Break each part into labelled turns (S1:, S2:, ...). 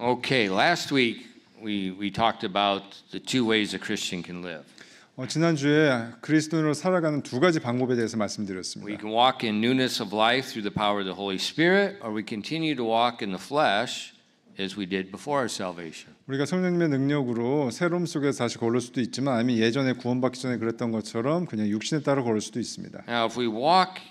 S1: Okay, last week we talked about the two ways a Christian can live.
S2: 지난주에 그리스도인으로 살아가는 두 가지 방법에 대해서
S1: We
S2: 말씀드렸습니다.
S1: can walk in newness of life through the power of the Holy Spirit, or we continue to walk in the flesh as we did before our salvation.
S2: 우리가 성령님의 능력으로 새로움 속에서 다시 걸을 수도 있지만 아니면 예전에 구원받기 전에 그랬던 것처럼 그냥 육신에 따라 걸을 수도 있습니다.
S1: Now, if we walk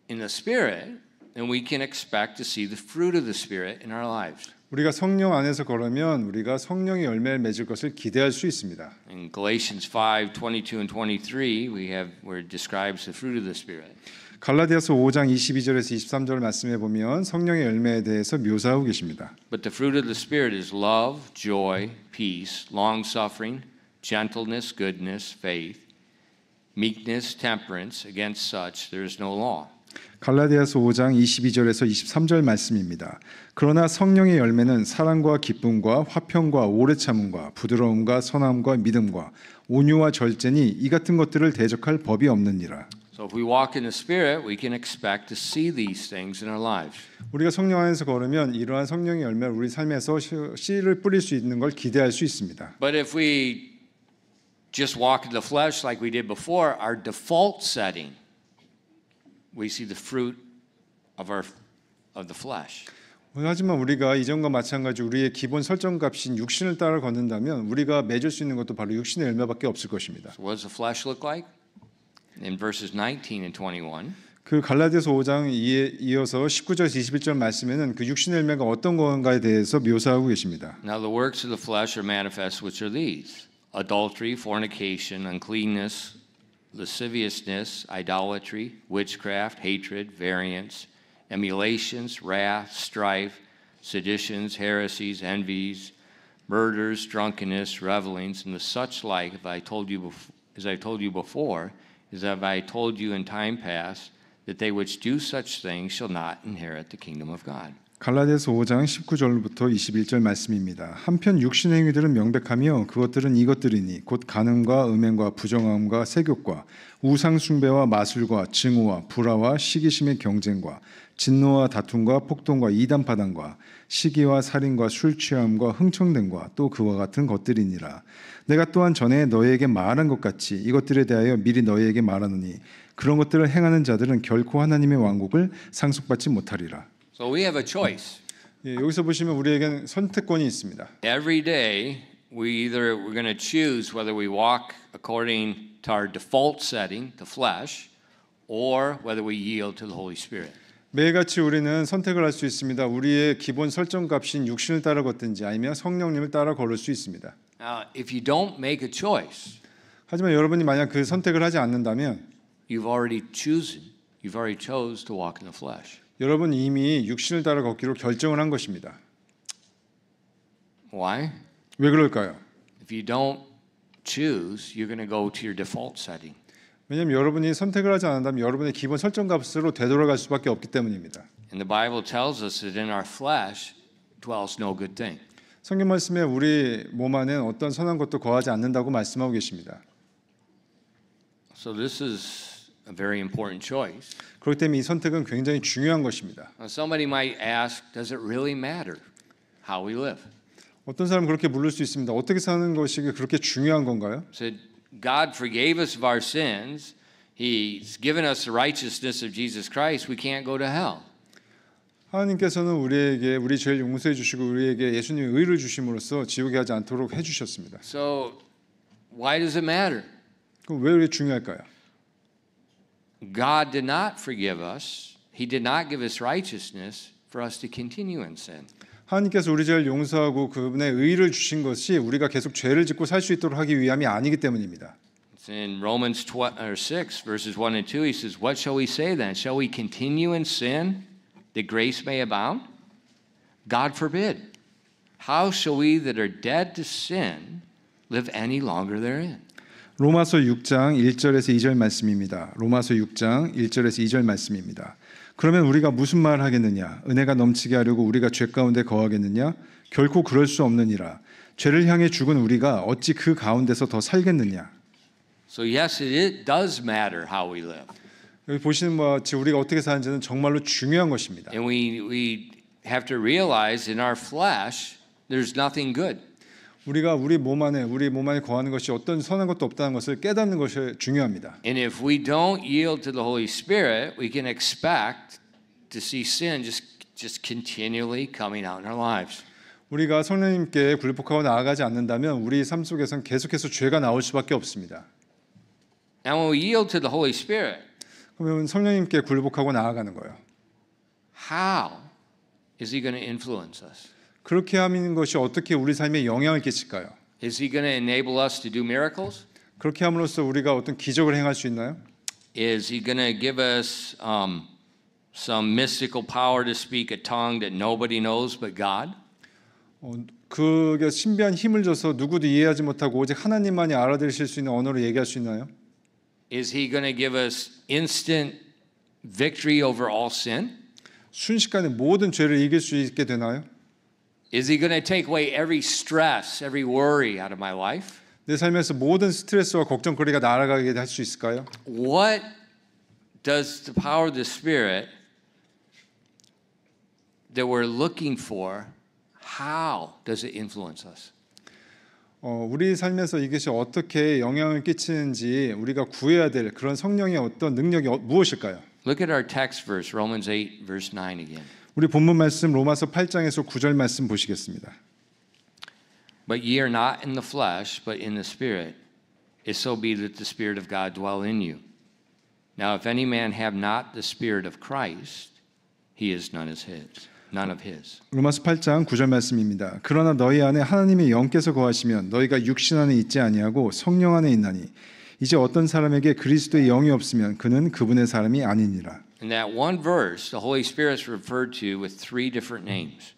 S1: in the Spirit, then we can expect to see the fruit of the Spirit in our lives.
S2: 우리가 성령 안에서 걸으면 우리가 성령의 열매를 맺을 것을 기대할 수 있습니다.
S1: In Galatians 5:22 and 23, where it describes the fruit of the Spirit.
S2: 갈라디아서 5장 22절에서 23절 말씀해 보면 성령의 열매에 대해서 묘사하고 계십니다.
S1: But the fruit of the Spirit is love, joy, peace, long-suffering, gentleness, goodness, faith, meekness, temperance. Against such there is no law.
S2: 갈라디아서 5장 22절에서 23절 말씀입니다. 그러나 성령의 열매는 사랑과 기쁨과 화평과 오래 참음과 부드러움과 선함과 믿음과 온유와 절제니 이 같은 것들을 대적할 법이 없느니라.
S1: So if we walk in the Spirit, we can expect to see these things in our lives.
S2: 우리가 성령 안에서 걸으면 이러한 성령의 열매를 우리 삶에서 씨를 뿌릴 수 있는 걸 기대할 수 있습니다.
S1: But if we just walk in the flesh like we did before, our default setting, we see the fruit of the flesh.
S2: 하지만 우리가 이전과 마찬가지 우리의 기본 설정값인 육신을 따라 걷는다면 우리가 맺을 수 있는 것도 바로 육신의 열매밖에 없을 것입니다.
S1: So what does the flesh look like? In verses 19 and 21.
S2: 그 갈라디아서 5장 이어서 19절에서 21절 말씀에는 그 육신의 열매가 어떤 건가에 대해서 묘사하고 계십니다.
S1: Now the works of the flesh are manifest, which are these: adultery, fornication, uncleanness, lasciviousness, idolatry, witchcraft, hatred, variance, emulations, wrath, strife, seditions, heresies, envies, murders, drunkenness, revelings, and the such like. As I told you before, as have I told you in time past, that they which do such things shall not inherit the kingdom of God.
S2: 갈라디아서 5장 19절부터 21절 말씀입니다. 한편 육신의 행위들은 명백하며 그것들은 이것들이니 곧 간음과 음행과 부정함과 세욕과 우상 숭배와 마술과 증오와 불화와 시기심의 경쟁과 진노와 다툼과 폭동과 이단 파당과 시기와 살인과 술 취함과 흥청됨과 또 그와 같은 것들이니라. 내가 또한 전에 너희에게 말한 것 같이 이것들에 대하여 미리 너희에게 말하노니 그런 것들을 행하는 자들은 결코 하나님의 왕국을 상속받지 못하리라.
S1: So we have a choice.
S2: 여기서 보시면 우리에겐 선택권이 있습니다.
S1: Every day we're going to choose whether we walk according to our default setting, the flesh, or whether we yield to the Holy Spirit.
S2: 매일같이 우리는 선택을 할 수 있습니다. 우리의 기본 설정값인 육신을 따라 걷든지 아니면 성령님을 따라 걸을 수 있습니다.
S1: Now, if you don't make a choice,
S2: 하지만 여러분이 만약 그 선택을 하지 않는다면
S1: you've already chose to walk in the flesh.
S2: 여러분 이미 육신을 따라 걷기로 결정을 한 것입니다.
S1: Why?
S2: 왜 그럴까요?
S1: If you don't choose, you're going to go to your default setting.
S2: 왜냐하면 여러분이 선택을 하지 않는다면 여러분의 기본 설정값으로 되돌아갈 수밖에 없기 때문입니다.
S1: And the Bible tells us that in our flesh dwells no good thing.
S2: 성경 말씀에 우리 몸 안에는 어떤 선한 것도 거하지 않는다고 말씀하고 계십니다.
S1: So this is a very important choice.
S2: 그렇기 때문에 이 선택은 굉장히 중요한 것입니다.
S1: Now, somebody might ask, does it really matter how we live?
S2: 어떤 사람은 그렇게 물을 수 있습니다. 어떻게 사는 것이 그렇게 중요한 건가요?
S1: Said God forgave us of our sins. He's given us the righteousness of Jesus Christ. We can't go to hell.
S2: 하나님께서는 우리에게 우리 죄를 용서해 주시고 우리에게 예수님의 의를 주심으로써 지옥에 가지 않도록 해 주셨습니다.
S1: So why does it matter?
S2: 그럼 왜 이렇게 중요할까요?
S1: God did not forgive us. He did not give us righteousness for us to continue in sin.
S2: 하나님께서 우리 죄를 용서하고 그분의 의를 주신 것이 우리가 계속 죄를 짓고 살 수 있도록 하기 위함이 아니기 때문입니다.
S1: It's in Romans 6 verses 1 and 2 he says, "What shall we say then? Shall we continue in sin that grace may abound? God forbid. How shall we that are dead to sin live any longer therein?"
S2: 로마서 6장 1절에서 2절 말씀입니다. 로마서 6장 1절에서 2절 말씀입니다. 그러면 우리가 무슨 말을 하겠느냐? 은혜가 넘치게 하려고 우리가 죄 가운데 거하겠느냐? 결코 그럴 수 없느니라. 죄를 향해 죽은 우리가 어찌 그 가운데서 더 살겠느냐?
S1: So yes, it does matter how we live.
S2: 여기 보시는 바와 같이 우리가 어떻게 사는지는 정말로 중요한 것입니다.
S1: And we have to realize in our flesh there's nothing good.
S2: 우리가 우리 몸 안에 거하는 것이 어떤 선한 것도 없다는 것을 깨닫는 것이 중요합니다.
S1: And if we don't yield to the Holy Spirit, we can expect to see sin just continually coming out in our lives.
S2: 우리가 성령님께 굴복하고 나아가지 않는다면 우리 삶 속에선 계속해서 죄가 나올 수밖에 없습니다.
S1: And when we yield to the Holy Spirit,
S2: 그러면 성령님께 굴복하고 나아가는 거예요.
S1: how is He going to influence us?
S2: 그렇게 하는 것이 어떻게 우리 삶에 영향을 끼칠까요?
S1: Is He going to enable us to do miracles?
S2: 그렇게 함으로써 우리가 어떤 기적을 행할 수 있나요?
S1: Is He going to give us some mystical power to speak a tongue that nobody knows but God?
S2: 그게 신비한 힘을 줘서 누구도 이해하지 못하고 오직 하나님만이 알아들으실 수 있는 언어로 얘기할 수 있나요?
S1: Is He going to give us instant victory over all sin?
S2: 순식간에 모든 죄를 이길 수 있게 되나요?
S1: Is He going to take away every stress, every worry out of my life?
S2: 내 삶에서 모든 스트레스와 걱정거리가 날아가게 할 수 있을까요?
S1: What does the power of the Spirit that we're looking for, how does it influence us?
S2: 우리 삶에서 이것이 어떻게 영향을 끼치는지 우리가 구해야 될 그런 성령의 어떤 능력이 무엇일까요?
S1: Look at our text verse, Romans 8, verse 9 again.
S2: 우리 본문 말씀 로마서 8장에서 9절 말씀 보시겠습니다.
S1: But ye are not in the flesh, but in the Spirit, if so be that the Spirit of God dwell in you. Now if any man have not the Spirit of Christ, he is none of his.
S2: 로마서 8장 9절 말씀입니다. 그러나 너희 안에 하나님의 영께서 거하시면 너희가 육신 안에 있지 아니하고 성령 안에 있나니 이제 어떤 사람에게 그리스도의 영이 없으면 그는 그분의 사람이 아니니라.
S1: In that one verse, the Holy Spirit is referred to with three different names.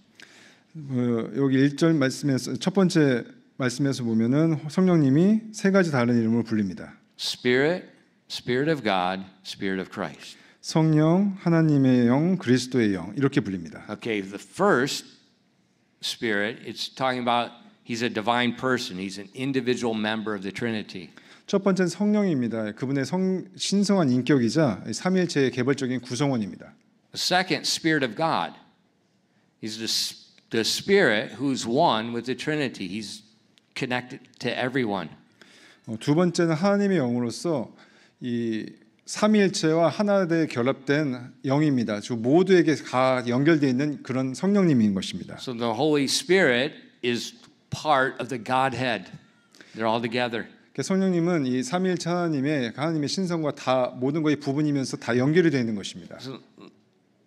S2: 여기 1절 말씀에서 첫 번째 말씀에서 보면은 성령님이 세 가지 다른 이름으로 불립니다.
S1: Spirit, Spirit of God, Spirit of Christ.
S2: 성령, 하나님의 영, 그리스도의 영 이렇게 불립니다.
S1: Okay, the first Spirit, it's talking about He's a divine person. He's an individual member of the Trinity.
S2: 첫 번째는 성령입니다. 그분의 신성한 인격이자 삼위일체의 개별적인 구성원입니다.
S1: The second, Spirit of God. He's the Spirit who's one with the Trinity. He's connected to everyone.
S2: 두 번째는 하나님의 영으로서 이 삼위일체와 하나되 결합된 영입니다. 즉 모두에게 다 연결되어 있는 그런 성령님인 것입니다.
S1: So the Holy Spirit is part of the Godhead. They're all together.
S2: 성령님은 이 삼위일체 하나님의 신성과 다 모든 것이 부분이면서 다 연결이 되어 있는 것입니다.
S1: So,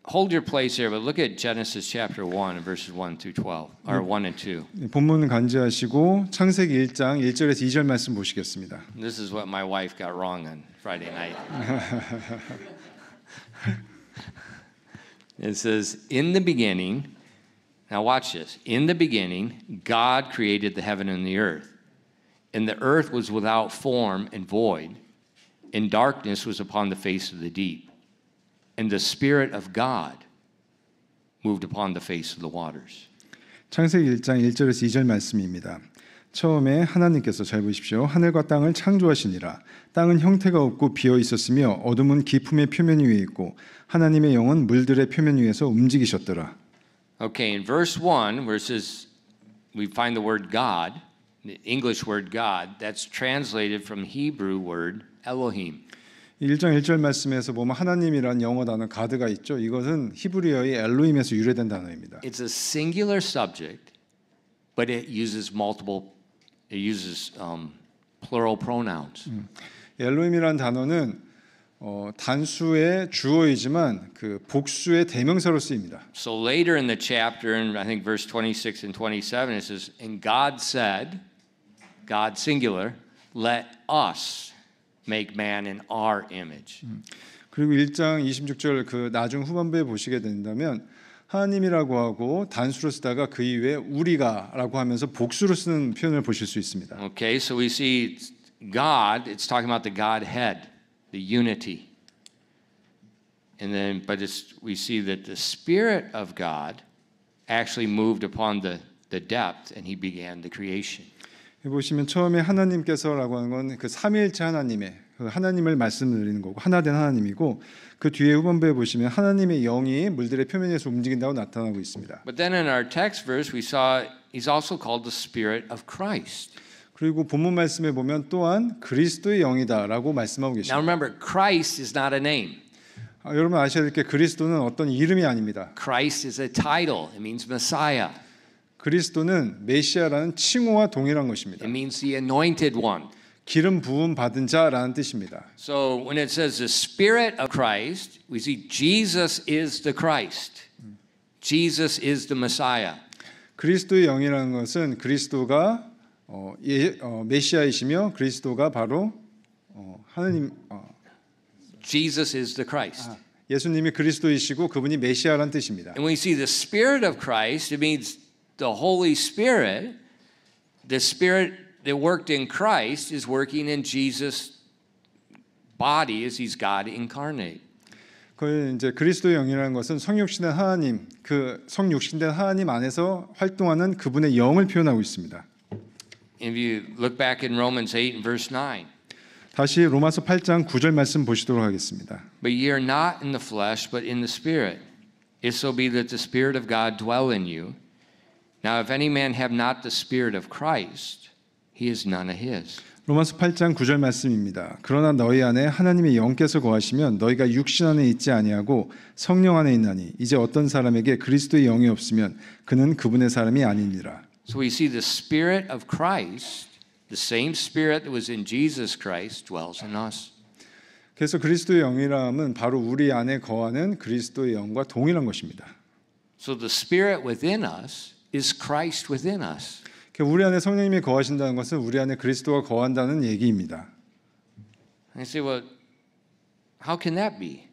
S1: hold your place here, but look at Genesis chapter 1 verses 1 through 12, or 1 and 2.
S2: 본문 간지하시고 창세기 1장 1절에서 2절 말씀 보시겠습니다.
S1: This is what my wife got wrong on Friday night. It says, in the beginning, now watch this. In the beginning, God created the heaven and the earth. And the earth was without form and void, and darkness was upon the face of the deep. And the Spirit of God moved upon the face of the waters.
S2: 창세기 1장 1절에서 2절 말씀입니다. 처음에 하나님께서 잘 보십시오. 하늘과 땅을 창조하시니라. 땅은 형태가 없고 비어 있었으며 어둠은 깊음의 표면 위에 있고 하나님의 영은 물들의 표면 위에서 움직이셨더라.
S1: Okay, in verse 1, where it says we find the word God, the English word God, that's translated from Hebrew word Elohim.
S2: 1장 1절 말씀에서 보면 하나님이란 영어 단어 가드가 있죠. 이것은 히브리어의 엘로힘에서 유래된 단어입니다.
S1: It's a singular subject, but it uses plural pronouns.
S2: 엘로힘이란 단어는 단수의 주어이지만 그 복수의 대명사로 쓰입니다.
S1: So later in the chapter, in I think verse 26 and 27, it says, and God said, God singular, let us make man in our image.
S2: 그리고 1장 26절 그 나중 후반부에 보시게 된다면 하나님이라고 하고 단수로 쓰다가 그 이후에 우리가라고 하면서 복수로 쓰는 표현을 보실 수 있습니다.
S1: Okay, so we see God, it's talking about the Godhead, the unity. And then, we see that the Spirit of God actually moved upon the depth and He began the creation.
S2: 보시면 처음에 하나님께서라고 하는 건 그 삼위일체 하나님의 그 하나님을 말씀드리는 거고 하나된 하나님이고 그 뒤에 후반부에 보시면 하나님의 영이 물들의 표면에서 움직인다고 나타나고 있습니다.
S1: But then in our text verse we saw he's also called the Spirit of Christ.
S2: 그리고 본문 말씀에 보면 또한 그리스도의 영이다라고 말씀하고
S1: Now
S2: 계십니다.
S1: remember, Christ is not a name.
S2: 여러분 아셔야 될 게 그리스도는 어떤 이름이 아닙니다.
S1: Christ is a title. It means Messiah.
S2: 그리스도는 메시아라는 칭호와 동일한 것입니다.
S1: It means the anointed one.
S2: 기름 부음 받은 자라는 뜻입니다.
S1: So when it says the Spirit of Christ, we see Jesus is the Christ. Jesus is the Messiah.
S2: 그리스도의 영이라는 것은 그리스도가 메시아이시며 그리스도가 바로 하느님
S1: Jesus is the Christ.
S2: 예수님이 그리스도이시고 그분이 메시아라는 뜻입니다.
S1: And when we see the Spirit of Christ, it means the Holy Spirit, the Spirit that worked in Christ is working in Jesus' body as he's God incarnate.
S2: 그 이제 그리스도의 영이라는 것은 성육신된 하나님, 그 성육신된 하나님 안에서 활동하는 그분의 영을 표현하고 있습니다.
S1: If you look back in Romans 8 and verse 9,
S2: 다시 로마서 8장 9절 말씀 보시도록 하겠습니다.
S1: but ye are not in the flesh, but in the Spirit, if so be that the Spirit of God dwell in you. Now if any man have not the Spirit of Christ, he is none of his.
S2: 로마서 8장 9절 말씀입니다. 그러나 너희 안에 하나님의 영께서 거하시면 너희가 육신 안에 있지 아니하고 성령 안에 있나니 이제 어떤 사람에게 그리스도의 영이 없으면 그는 그분의 사람이 아니니라.
S1: So we see the Spirit of Christ, the same Spirit that was in Jesus Christ, dwells in us.
S2: 그래서 그리스도의 영이람은 바로 우리 안에 거하는 그리스도의 영과 동일한 것입니다.
S1: So the Spirit within us is Christ within us.
S2: 우리 안에 성령님이 거하신다는 것은 우리 안에 그리스도가 거한다는 얘기입니다.
S1: And you say, well, how can that be?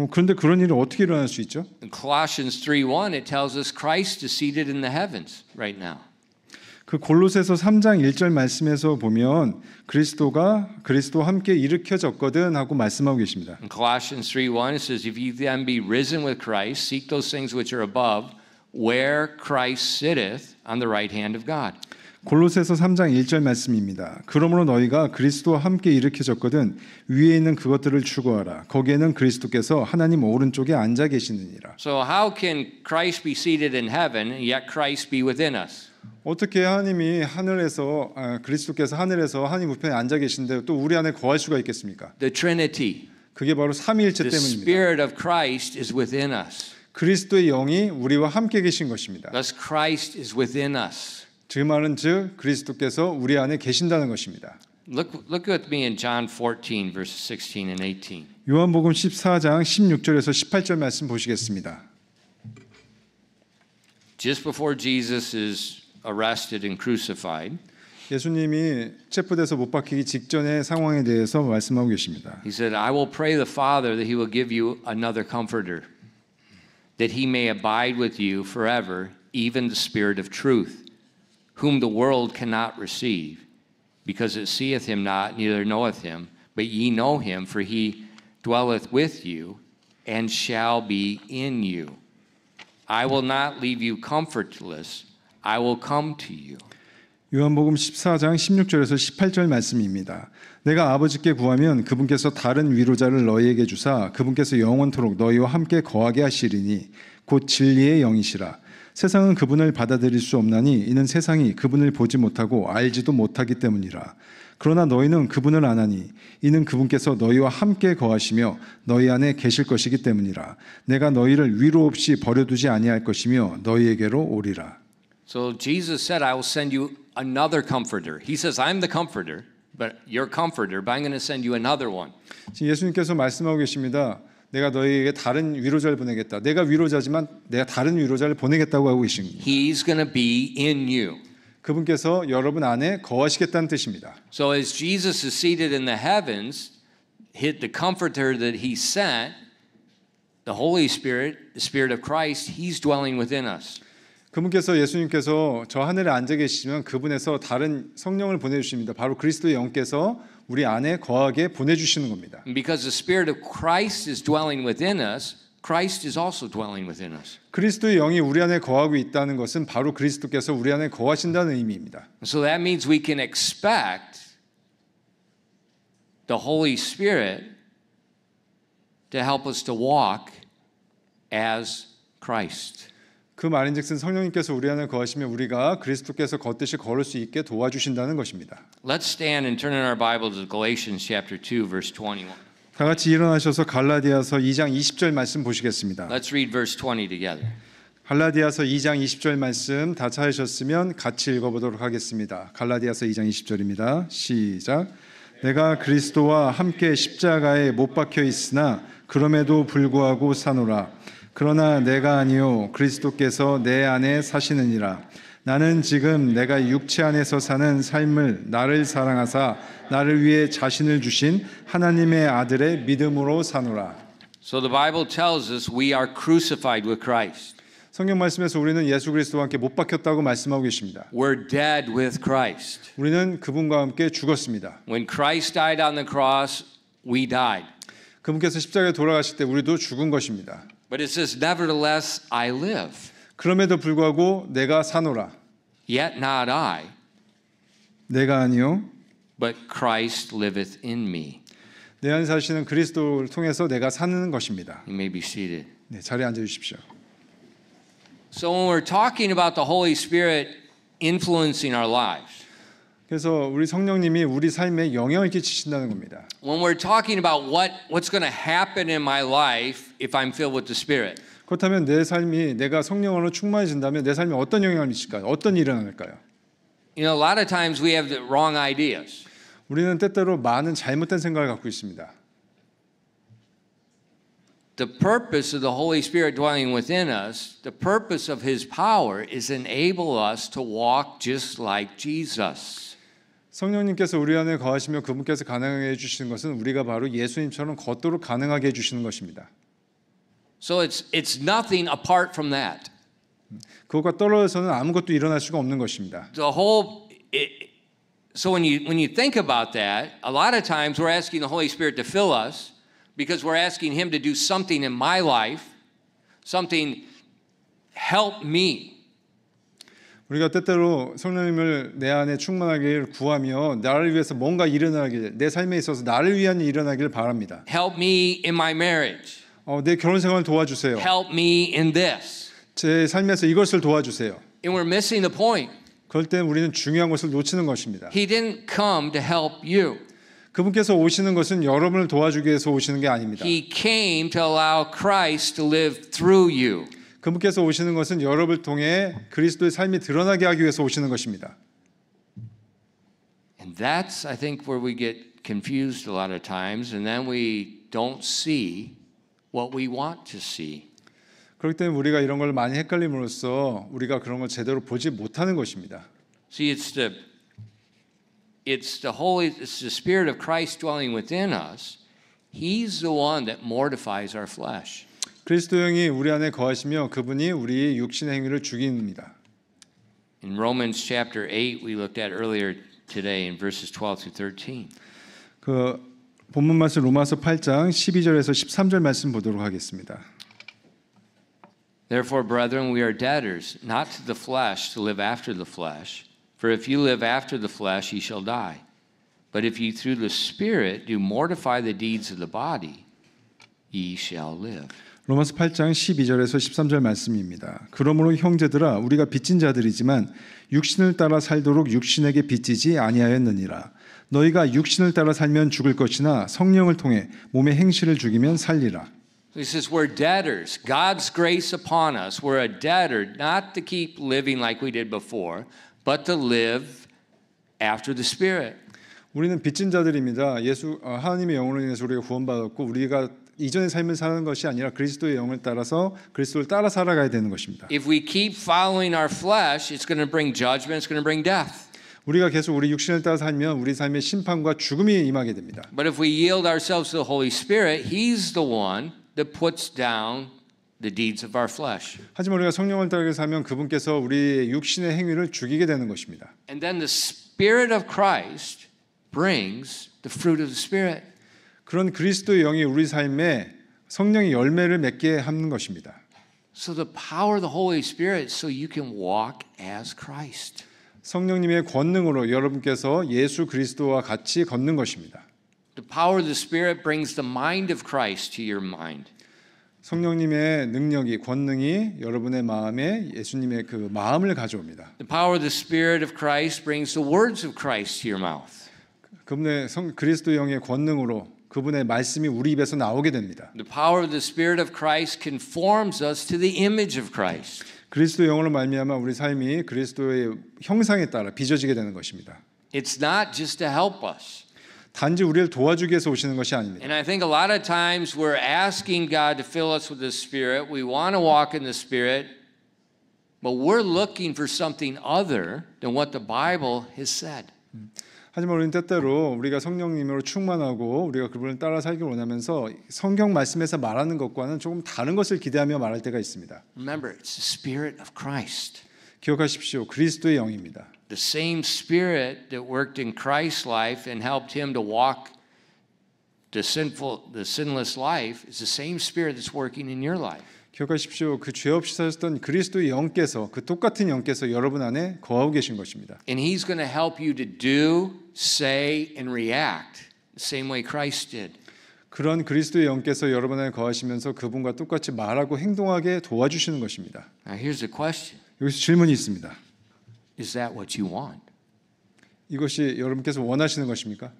S2: 그런데 그런 일이 어떻게 일어날 수 있죠?
S1: In Colossians 3:1, it tells us Christ is seated in the heavens right now.
S2: 그 골로새서 3장 1절 말씀에서 보면 그리스도와 함께 일으켜졌거든 하고 말씀하고 계십니다.
S1: In Colossians 3:1, it says, if ye then be risen with Christ, seek those things which are above, where Christ sitteth on the right hand of God.
S2: 골로새서 3장 1절 말씀입니다. 그러므로 너희가 그리스도와 함께 일으켜졌거든 위에 있는 그것들을 추구하라. 거기에는 그리스도께서 하나님 오른쪽에 앉아 계시느니라.
S1: So how can Christ be seated in heaven and yet Christ be within us?
S2: 어떻게 하나님이 그리스도께서 하늘에서 하나님 우편에 앉아 계신데 또 우리 안에 거할 수가 있겠습니까?
S1: The Trinity.
S2: 그게 바로 삼위일체
S1: The
S2: 때문입니다.
S1: Spirit of Christ is within us.
S2: 그리스도의 영이 우리와 함께 계신 것입니다.
S1: Thus Christ is within us.
S2: 그 말은 즉 그리스도께서 우리 안에 계신다는 것입니다.
S1: Look with me in John 14 verses 16 and 18.
S2: 요한복음 14장 16절에서 18절 말씀 보시겠습니다.
S1: Just before Jesus is arrested and crucified,
S2: 예수님이 체포돼서 못 박히기 직전의 상황에 대해서 말씀하고 계십니다.
S1: he said, I will pray the Father that he will give you another comforter, that he may abide with you forever, even the Spirit of truth, whom the world cannot receive, because it seeth him not, neither knoweth him, but ye know him, for he dwelleth with you, and shall be in you. I will not leave you comfortless, I will come to you.
S2: 요한복음 14장 16절에서 18절 말씀입니다. 내가 아버지께 구하면 그분께서 다른 위로자를 너희에게 주사 그분께서 영원토록 너희와 함께 거하게 하시리니 곧 진리의 영이시라. 세상은 그분을 받아들일 수 없나니 이는 세상이 그분을 보지 못하고 알지도 못하기 때문이라. 그러나 너희는 그분을 아나니 이는 그분께서 너희와 함께 거하시며 너희 안에 계실 것이기 때문이라. 내가 너희를 위로 없이 버려두지 아니할 것이며 너희에게로 오리라.
S1: So Jesus said, I will send you another comforter. He says, I'm the comforter, but you're comforter, but I'm going to send you another one.
S2: 지금 예수님께서 말씀하고 계십니다. 내가 너희에게 다른 위로자를 보내겠다. 내가 위로자지만 내가 다른 위로자를 보내겠다고 하고 계신 겁니다.
S1: He's going to be in you.
S2: 그분께서 여러분 안에 거하시겠다는 뜻입니다.
S1: So as Jesus is seated in the heavens, the comforter that he sent, the Holy Spirit, the Spirit of Christ, he's dwelling within us.
S2: 그분께서 예수님께서 저 하늘에 앉아 계시면 그분에서 다른 성령을 보내주십니다. 바로 그리스도의 영께서 우리 안에 거하게 보내주시는 겁니다.
S1: And because the Spirit of Christ is dwelling within us, Christ is also dwelling within us.
S2: 그리스도의 영이 우리 안에 거하고 있다는 것은 바로 그리스도께서 우리 안에 거하신다는 의미입니다.
S1: So that means we can expect the Holy Spirit to help us to walk as Christ.
S2: 그 말인즉슨 성령님께서 우리 안에 거하시면 우리가 그리스도께서 걷듯이 걸을 수 있게 도와주신다는 것입니다.
S1: Let's stand and turn in our Bibles to Galatians chapter 2 verse 21.
S2: 다 같이 일어나셔서 갈라디아서 2장 20절 말씀 보시겠습니다.
S1: Let's read verse 20 together.
S2: 갈라디아서 2장 20절 말씀 다 찾으셨으면 같이 읽어보도록 하겠습니다. 갈라디아서 2장 20절입니다. 시작. 내가 그리스도와 함께 십자가에 못 박혀 있으나 그럼에도 불구하고 사노라. 그러나 내가 아니요 그리스도께서 내 안에 사시느니라. 나는 지금 내가 육체 안에서 사는 삶을 나를 사랑하사 나를 위해 자신을 주신 하나님의 아들의 믿음으로 사노라.
S1: So the Bible tells us we are crucified with Christ.
S2: 성경 말씀에서 우리는 예수 그리스도와 함께 못 박혔다고 말씀하고 계십니다.
S1: We're dead with Christ.
S2: 우리는 그분과 함께 죽었습니다.
S1: When Christ died on the cross, we died.
S2: 그분께서 십자가에 돌아가실 때 우리도 죽은 것입니다.
S1: But it says, nevertheless, I live.
S2: 그럼에도 불구하고 내가 사노라.
S1: Yet not I,
S2: 내가 아니요
S1: but Christ liveth in me.
S2: 내 안에 사시는 그리스도를 통해서 내가 사는 것입니다.
S1: You may be seated.
S2: 네, 자리에 앉아 주십시오.
S1: So when we're talking about the Holy Spirit influencing our lives,
S2: 그래서 우리 성령님이 우리 삶에 영향을 끼치신다는 겁니다.
S1: when we're talking about what's going to happen in my life if I'm filled with the Spirit,
S2: 그렇다면 내 삶이 내가 성령으로 충만해진다면 내 삶에 어떤 영향을 미칠까요? 어떤 일이 일어날까요?
S1: you know, a lot of times we have the wrong ideas.
S2: 우리는 때때로 많은 잘못된 생각을 갖고 있습니다.
S1: The purpose of the Holy Spirit dwelling within us, the purpose of His power is enable us to walk just like Jesus.
S2: 성령님께서 우리 안에 거하시며 그분께서 가능하게 해주시는 것은 우리가 바로 예수님처럼 걷도록 가능하게 해주시는 것입니다.
S1: So it's nothing apart from that.
S2: 그것과 떨어져서는 아무것도 일어날 수가 없는 것입니다.
S1: So when you think about that, a lot of times we're asking the Holy Spirit to fill us because we're asking Him to do something in my life, something help me.
S2: 우리가 때때로 성령님을 내 안에 충만하게 구하며 나를 위해서 뭔가 일어나길, 내 삶에 있어서 나를 위한 일이 일어나길 바랍니다.
S1: Help me in my marriage.
S2: 내 결혼 생활을 도와주세요.
S1: Help me in this.
S2: 제 삶에서 이것을 도와주세요.
S1: And we're missing the point.
S2: 그럴 때 우리는 중요한 것을 놓치는 것입니다.
S1: He didn't come to help you.
S2: 그분께서 오시는 것은 여러분을 도와주기 위해서 오시는 게 아닙니다.
S1: He came to allow Christ to live through you.
S2: 그분께서 오시는 것은 여러분을 통해 그리스도의 삶이 드러나게 하기 위해서 오시는 것입니다.
S1: And that's, I think, where we get confused a lot of times, and then we don't see what we want to see.
S2: 그렇기 때문에 우리가 이런 걸 많이 헷갈림으로써 우리가 그런 걸 제대로 보지 못하는 것입니다.
S1: See, it's the Spirit of Christ dwelling within us. He's the one that mortifies our flesh.
S2: 그리스도 영이 우리 안에 거하시며 그분이 우리 육신의 행위를 죽입니다.
S1: In Romans chapter 8, we looked at earlier today in verses 12 through 13.
S2: 그 본문 말씀 로마서 8장 12절에서 13절 말씀 보도록 하겠습니다.
S1: Therefore, brethren, we are debtors, not to the flesh, to live after the flesh. For if you live after the flesh, ye shall die. But if you through the Spirit do mortify the deeds of the body, ye shall live.
S2: 로마서 8장 12절에서 13절 말씀입니다. 그러므로 형제들아 우리가 빚진 자들이지만 육신을 따라 살도록 육신에게 빚지지 아니하였느니라. 너희가 육신을 따라 살면 죽을 것이나 성령을 통해 몸의 행실을 죽이면 살리라.
S1: He says we're debtors. God's grace upon us. We're a debtor not to keep living like we did before, but to live after the Spirit.
S2: 우리는 빚진 자들입니다. 하나님의 영으로 인해서 우리가 구원받았고 우리가 이전의 삶을 사는 것이 아니라 그리스도의 영을 따라서 그리스도를 따라 살아가야 되는 것입니다.
S1: If we keep following our flesh, it's going to bring judgment, it's going to bring death.
S2: 우리가 계속 우리 육신을 따라 살면 우리 삶에 심판과 죽음이 임하게 됩니다.
S1: But if we yield ourselves to the Holy Spirit, He's the one that puts down the deeds of our flesh.
S2: 하지만 우리가 성령을 따라 살면 그분께서 우리 육신의 행위를 죽이게 되는 것입니다.
S1: And then the Spirit of Christ brings the fruit of the Spirit.
S2: 그런 그리스도의 영이 우리 삶에 성령의 열매를 맺게 하는 것입니다.
S1: So the power of the Holy Spirit so you can walk as Christ.
S2: 성령님의 권능으로 여러분께서 예수 그리스도와 같이 걷는 것입니다.
S1: The power of the Spirit brings the mind of Christ to your mind.
S2: 성령님의 능력이 권능이 여러분의 마음에 예수님의 그 마음을 가져옵니다.
S1: The power of the Spirit of Christ brings the words of Christ to your mouth.
S2: 그분의 그리스도 영의 권능으로 그분의 말씀이 우리 입에서 나오게 됩니다.
S1: The power of the Spirit of Christ conforms us to the image of Christ.
S2: 그리스도 영으로 말미암아 우리 삶이 그리스도의 형상에 따라 빚어지게 되는 것입니다.
S1: It's not just to help us.
S2: 단지 우리를 도와주기 위해서 오시는 것이 아닙니다.
S1: And I think a lot of times we're asking God to fill us with the Spirit. We want to walk in the Spirit, but we're looking for something other than what the Bible has said.
S2: 하지만 우리는 때때로 우리가 성령님으로 충만하고 우리가 그분을 따라 살기를 원하면서 성경 말씀에서 말하는 것과는 조금 다른 것을 기대하며 말할 때가 있습니다.
S1: Remember, it's the Spirit of Christ.
S2: 기억하십시오. 그리스도의 영입니다.
S1: The same Spirit that worked in Christ's life and helped him to walk the sinless life is the same Spirit that's working in your life.
S2: 기억하십시오. 그 죄 없이 사셨던 그리스도의 영께서 그 똑같은 영께서 여러분 안에 거하고 계신 것입니다.
S1: And he's going to help you to do, say, and react the same way Christ did.
S2: 그런 그리스도의 영께서 여러분 안에 거하시면서 그분과 똑같이 말하고 행동하게 도와주시는 것입니다.
S1: Now here's the question.
S2: 여기서 질문이 있습니다.
S1: Is that what you want?
S2: 이것이 여러분께서 원하시는 것입니까?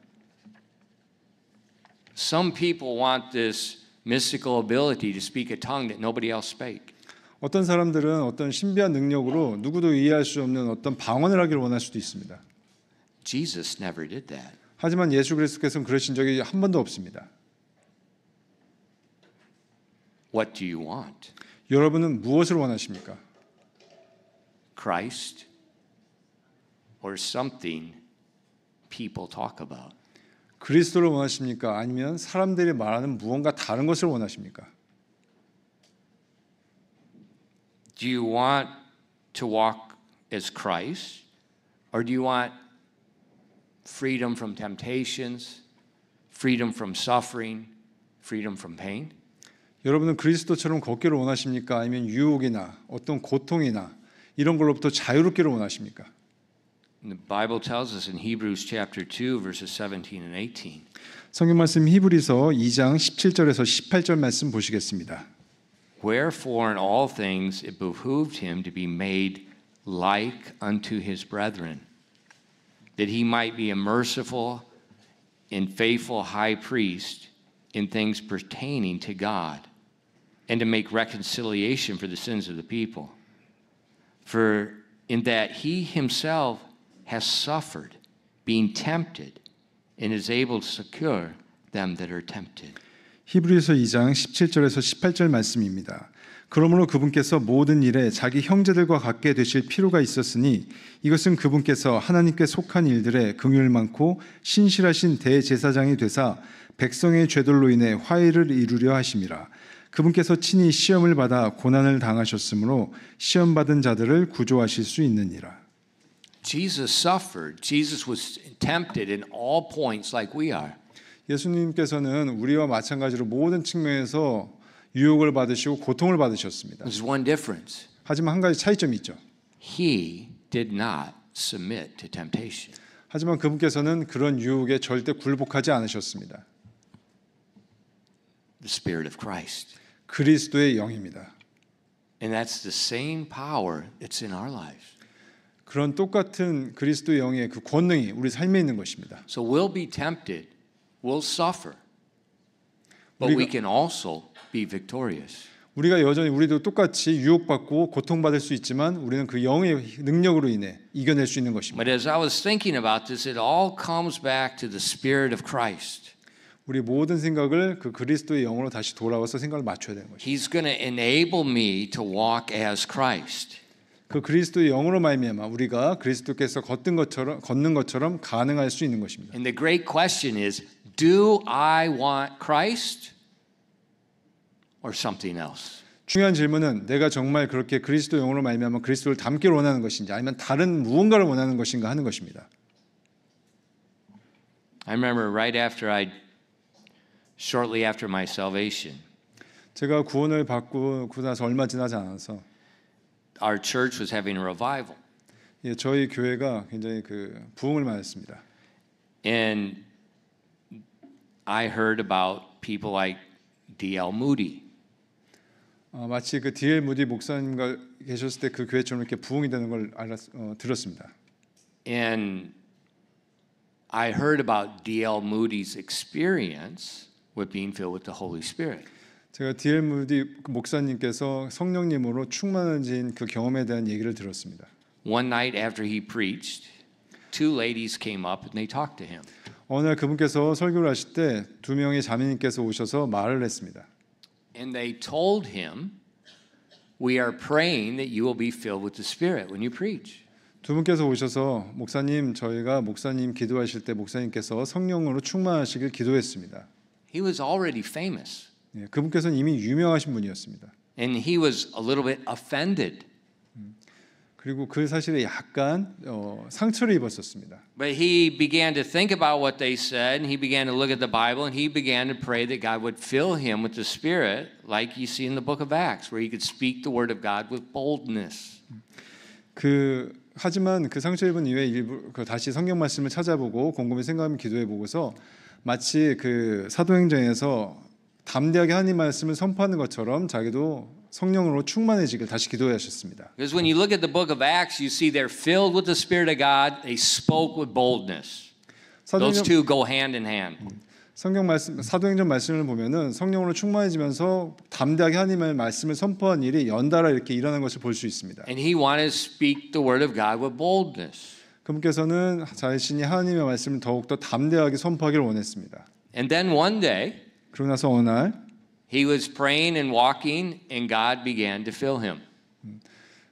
S1: Some people want this mystical ability to speak a tongue that nobody else spake.
S2: 어떤 사람들은 어떤 신비한 능력으로 누구도 이해할 수 없는 어떤 방언을 하기를 원할 수도 있습니다.
S1: Jesus never did that.
S2: 하지만 예수 그리스도께서는 그러신 적이 한 번도 없습니다.
S1: What do you want?
S2: 여러분은 무엇을 원하십니까?
S1: Christ or something people talk about?
S2: 그리스도를 원하십니까? 아니면 사람들이 말하는 무언가 다른 것을 원하십니까?
S1: Do you want to walk as Christ or do you want freedom from temptations, freedom from suffering, freedom from pain?
S2: 여러분은 그리스도처럼 걷기를 원하십니까? 아니면 유혹이나 어떤 고통이나 이런 걸로부터 자유롭기를 원하십니까?
S1: And the Bible tells us in Hebrews chapter 2 verses 17 and 18.
S2: 성경 말씀 히브리서 2장 17절에서 18절 말씀 보시겠습니다.
S1: Wherefore in all things it behooved him to be made like unto his brethren, that he might be a merciful and faithful high priest in things pertaining to God, and to make reconciliation for the sins of the people. For in that he himself has suffered, being tempted, and is able to secure them that are tempted.
S2: 히브리서 2장 17절에서 18절 말씀입니다. 그러므로 그분께서 모든 일에 자기 형제들과 같게 되실 필요가 있었으니 이것은 그분께서 하나님께 속한 일들에 긍휼 많고 신실하신 대제사장이 되사 백성의 죄들로 인해 화해를 이루려 하심이라. 그분께서 친히 시험을 받아 고난을 당하셨으므로 시험 받은 자들을 구조하실 수 있느니라.
S1: Jesus suffered. Jesus was tempted in all points like we are.
S2: 예수님께서는 우리와 마찬가지로 모든 측면에서 유혹을 받으시고 고통을 받으셨습니다.
S1: There's one difference.
S2: 하지만 한 가지 차이점이 있죠.
S1: He did not submit to temptation.
S2: 하지만 그분께서는 그런 유혹에 절대 굴복하지 않으셨습니다.
S1: The Spirit of Christ.
S2: 그리스도의 영입니다.
S1: And that's the same power that's in our lives.
S2: 그런 똑같은 그리스도의 영의 그 권능이 우리 삶에 있는 것입니다.
S1: So we'll be tempted, we'll suffer, but we can also be victorious.
S2: 우리가 여전히 우리도 똑같이 유혹받고 고통받을 수 있지만 우리는 그 영의 능력으로 인해 이겨낼 수 있는 것입니다.
S1: But as I was thinking about this, it all comes back to the Spirit of Christ.
S2: 우리 모든 생각을 그 그리스도의 영으로 다시 돌아와서 생각을 맞춰야 되는 것입니다.
S1: He's going to enable me to walk as Christ.
S2: 그 그리스도의 영으로 말미암아 우리가 그리스도께서 걷는 것처럼 가능할 수 있는 것입니다.
S1: And the great question is, do I want Christ or something else?
S2: 중요한 질문은 내가 정말 그렇게 그리스도 영으로 말미암아 그리스도를 닮기를 원하는 것인지 아니면 다른 무언가를 원하는 것인가 하는 것입니다.
S1: I remember shortly after my salvation,
S2: 제가 구원을 받고 나서 얼마 지나지 않아서
S1: our church was having a revival.
S2: 저희 교회가 굉장히 그 부흥을 맞았습니다.
S1: And I heard about people like D.L. Moody.
S2: 마치 그 D.L. 무디 목사님과 계셨을 때 그 교회처럼 이렇게 부흥이 되는 걸 들었습니다.
S1: And I heard about D.L. Moody's experience with being filled with the Holy Spirit.
S2: 제가 D.L. 무디 목사님께서 성령님으로 충만해진 그 경험에 대한 얘기를 들었습니다.
S1: One night after he preached, two ladies came up and they talked to him.
S2: 어느 날 그분께서 설교를 하실 때 두 명의 자매님께서 오셔서 말을 했습니다.
S1: And they told him, "We are praying that you will be filled with the Spirit when you preach."
S2: 두 분께서 오셔서 목사님 저희가 목사님 기도하실 때 목사님께서 성령으로 충만하시길 기도했습니다.
S1: He was already famous.
S2: 예, 그분께서는 이미 유명하신 분이었습니다.
S1: And he was a little bit offended.
S2: 그리고 그 사실에 약간 상처를 입었었습니다.
S1: But he began to think about what they said, and he began to look at the Bible, and he began to pray that God would fill him with the Spirit, like you see in the book of Acts, where he could speak the word of God with boldness.
S2: 하지만 그 상처 입은 이후에 다시 성경 말씀을 찾아보고 곰곰이 생각하며 기도해 보고서 마치 그 사도행전에서 담대하게 하나님 말씀을 선포하는 것처럼 자기도 성령으로 충만해지길 다시 기도하셨습니다.
S1: Because when you look at the book of Acts, you see they're filled with the Spirit of God. They spoke with boldness. Those two go hand in hand.
S2: 성경 말씀 사도행전 말씀을 보면은 성령으로 충만해지면서 담대하게 하나님의 말씀을 선포한 일이 연달아 이렇게 일어난 것을 볼 수 있습니다.
S1: And he wanted to speak the word of God with boldness.
S2: 그분께서는 자신이 하나님의 말씀을 더욱더 담대하게 선포하기를 원했습니다.
S1: And then one day,
S2: 그러고 나서 어느 날
S1: he was praying and walking, and God began to fill him.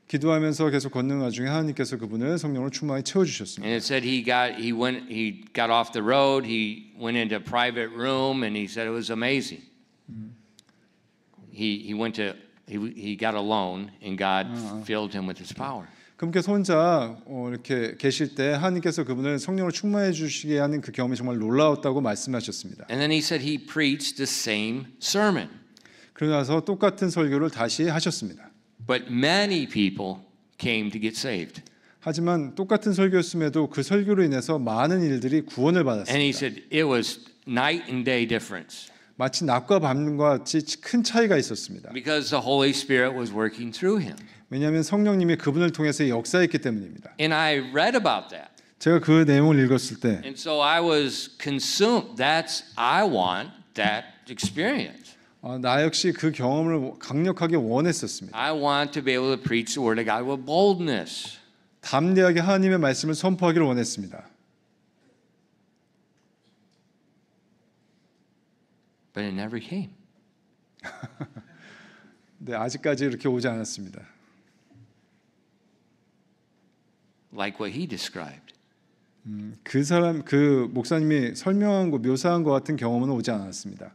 S2: 기도하면서 계속 걷는 와중에 하나님께서 그분을 성령으로 충만히 채워 주셨습니다.
S1: And it said he got off the road, he went into a private room, and he said it was amazing. He got alone, and God filled him with His power.
S2: 그분께서 혼자 이렇게 계실 때 하나님께서 그분을 성령으로 충만해 주시게 하는 그 경험이 정말 놀라웠다고 말씀하셨습니다.
S1: And then he said he preached the same sermon.
S2: 그러고 나서 똑같은 설교를 다시 하셨습니다.
S1: But many people came to get saved.
S2: 하지만 똑같은 설교였음에도 그 설교로 인해서 많은 일들이 구원을
S1: And he
S2: 받았습니다.
S1: said it was night and day difference
S2: 마치 낮과 밤과 같이 큰 차이가 있었습니다.
S1: because the Holy Spirit was working through him.
S2: 왜냐하면 성령님이 그분을 통해서 역사했기 때문입니다.
S1: And I read about that.
S2: 제가 그 내용을 읽었을 때
S1: And so I was consumed. I want that experience.
S2: 나 역시 그 경험을 강력하게 원했었습니다.
S1: I want to be able to preach the word of God with boldness.
S2: 담대하게 하나님의 말씀을 선포하기를 원했습니다.
S1: But it never came.
S2: 네, 아직까지 이렇게 오지 않았습니다.
S1: Like what he described.
S2: 그 목사님이 설명한 거 묘사한 것 같은 경험은 오지 않았습니다.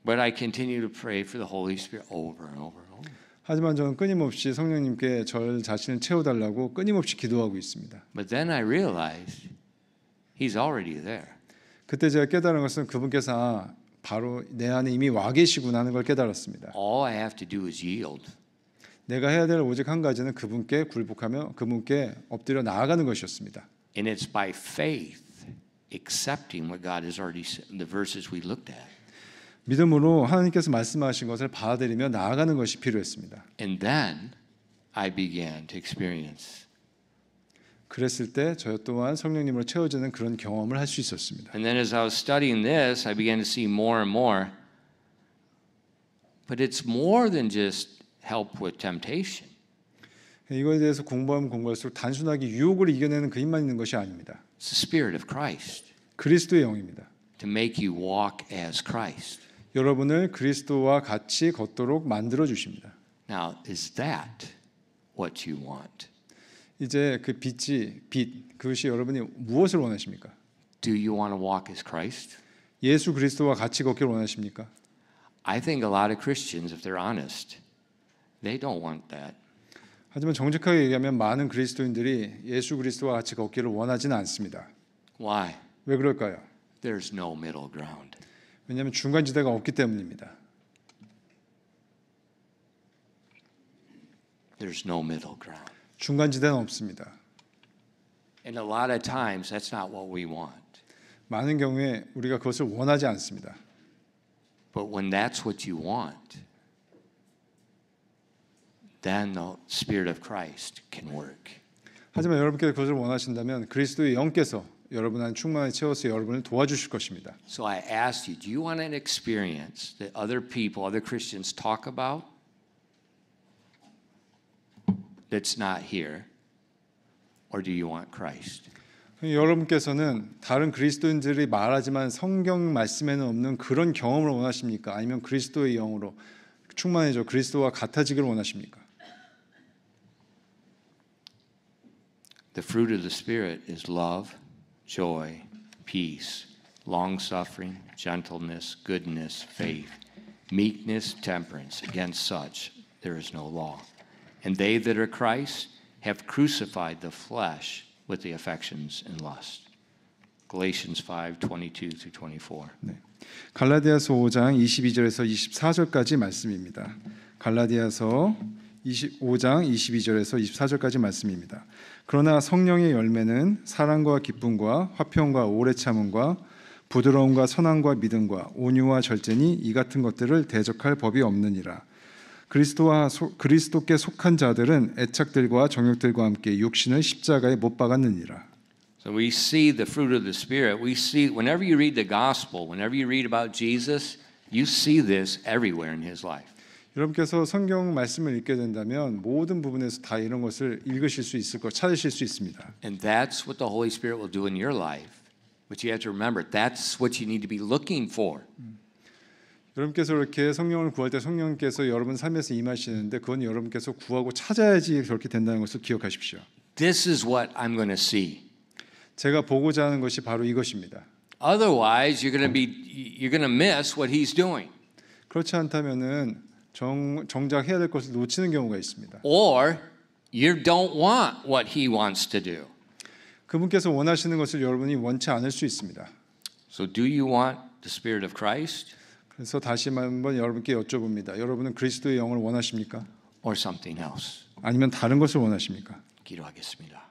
S1: But I continue to pray for the Holy Spirit over and over and over.
S2: 하지만 저는 끊임없이 성령님께 저 자신을 채워달라고 끊임없이 기도하고 있습니다.
S1: But then I realized He's already there.
S2: 그때 제가 깨달은 것은 그분께서 바로 내 안에 이미 와 계시구나 하는 걸 깨달았습니다.
S1: All I have to do is yield.
S2: 내가 해야 될 오직 한 가지는 그분께 굴복하며 그분께 엎드려 나아가는 것이었습니다.
S1: And it's by faith accepting what God has already said, the verses we looked at.
S2: 믿음으로 하나님께서 말씀하신 것을 받아들이며 나아가는 것이 필요했습니다.
S1: And then I began to experience.
S2: 그랬을 때 저 또한 성령님으로 채워지는 그런 경험을 할 수 있었습니다.
S1: And then as I was studying this, I began to see more and more. But it's more than just help with temptation.
S2: 이거에 대해서 공부하면 공부할수록 단순하게 유혹을 이겨내는 그 힘만 있는 것이 아닙니다.
S1: It's the Spirit of Christ
S2: 그리스도의 영입니다.
S1: to make you walk as Christ.
S2: 여러분을 그리스도와 같이 걷도록 만들어 주십니다.
S1: Now, is that what you want?
S2: 이제 그 빛 그것이 여러분이 무엇을 원하십니까?
S1: Do you want to walk as Christ?
S2: 예수 그리스도와 같이 걷기를 원하십니까?
S1: I think a lot of Christians, if they're honest, they don't want that.
S2: 하지만 정직하게 얘기하면 많은 그리스도인들이 예수 그리스도와 같이 걷기를 원하지는 않습니다.
S1: Why?
S2: 왜 그럴까요?
S1: There's no middle ground.
S2: 왜냐하면 중간지대가 없기 때문입니다.
S1: There's no middle ground.
S2: 중간지대는 없습니다.
S1: And a lot of times, that's not what we want.
S2: 많은 경우에 우리가 그것을 원하지 않습니다.
S1: But when that's what you want, then the Spirit of Christ can work.
S2: 하지만 여러분께서 그것을 원하신다면 그리스도의 영께서 여러분 안 충만히 채워서 여러분을 도와주실 것입니다.
S1: So I asked you, do you want an experience that other people, other Christians talk about that's not here? Or do you want Christ?
S2: 여러분께서는 다른 그리스도인들이 말하지만 성경 말씀에는 없는 그런 경험을 원하십니까? 아니면 그리스도의 영으로 충만해져 그리스도와 같아지기를 원하십니까?
S1: The fruit of the Spirit is love, joy, peace, long-suffering, gentleness, goodness, faith, meekness, temperance. Against such there is no law. And they that are Christ have crucified the flesh with the affections and lust. Galatians 5:22 through 24.
S2: 네. 갈라디아서 5장 22절에서 24절까지 말씀입니다. 갈라디아서 5장 22절에서 24절까지 말씀입니다. 그러나 성령의 열매는 사랑과 기쁨과 화평과 오래 참음과 부드러움과 선함과 믿음과 온유와 절제니 이 같은 것들을 대적할 법이 없느니라. 그리스도께 속한 자들은 애착들과 정욕들과 함께 육신을 십자가에 못 박았느니라.
S1: So we see the fruit of the Spirit. We see whenever you read the gospel, whenever you read about Jesus, you see this everywhere in his life.
S2: 여러분께서 성경 말씀을 읽게 된다면 모든 부분에서 다 이런 것을 읽으실 수 있을 것, 찾으실 수 있습니다.
S1: And that's what the Holy Spirit will do in your life. But you have to remember, that's what you need to be looking for.
S2: 여러분께서 이렇게 성령을 구할 때 성령께서 여러분 삶에서 임하시는데 그건 여러분께서 구하고 찾아야지 그렇게 된다는 것을 기억하십시오.
S1: This is what I'm going to see.
S2: 제가 보고자 하는 것이 바로 이것입니다.
S1: Otherwise, you're going to miss what he's doing.
S2: 그렇지 않다면은 정작 해야 될 것을 놓치는 경우가 있습니다.
S1: Or you don't want what he wants to do.
S2: 그분께서 원하시는 것을 여러분이 원치 않을 수 있습니다.
S1: So do you want the Spirit of Christ?
S2: 그래서 다시 한번 여러분께 여쭤봅니다. 여러분은 그리스도의 영을 원하십니까?
S1: Or something else?
S2: 아니면 다른 것을 원하십니까?
S1: 기도하겠습니다.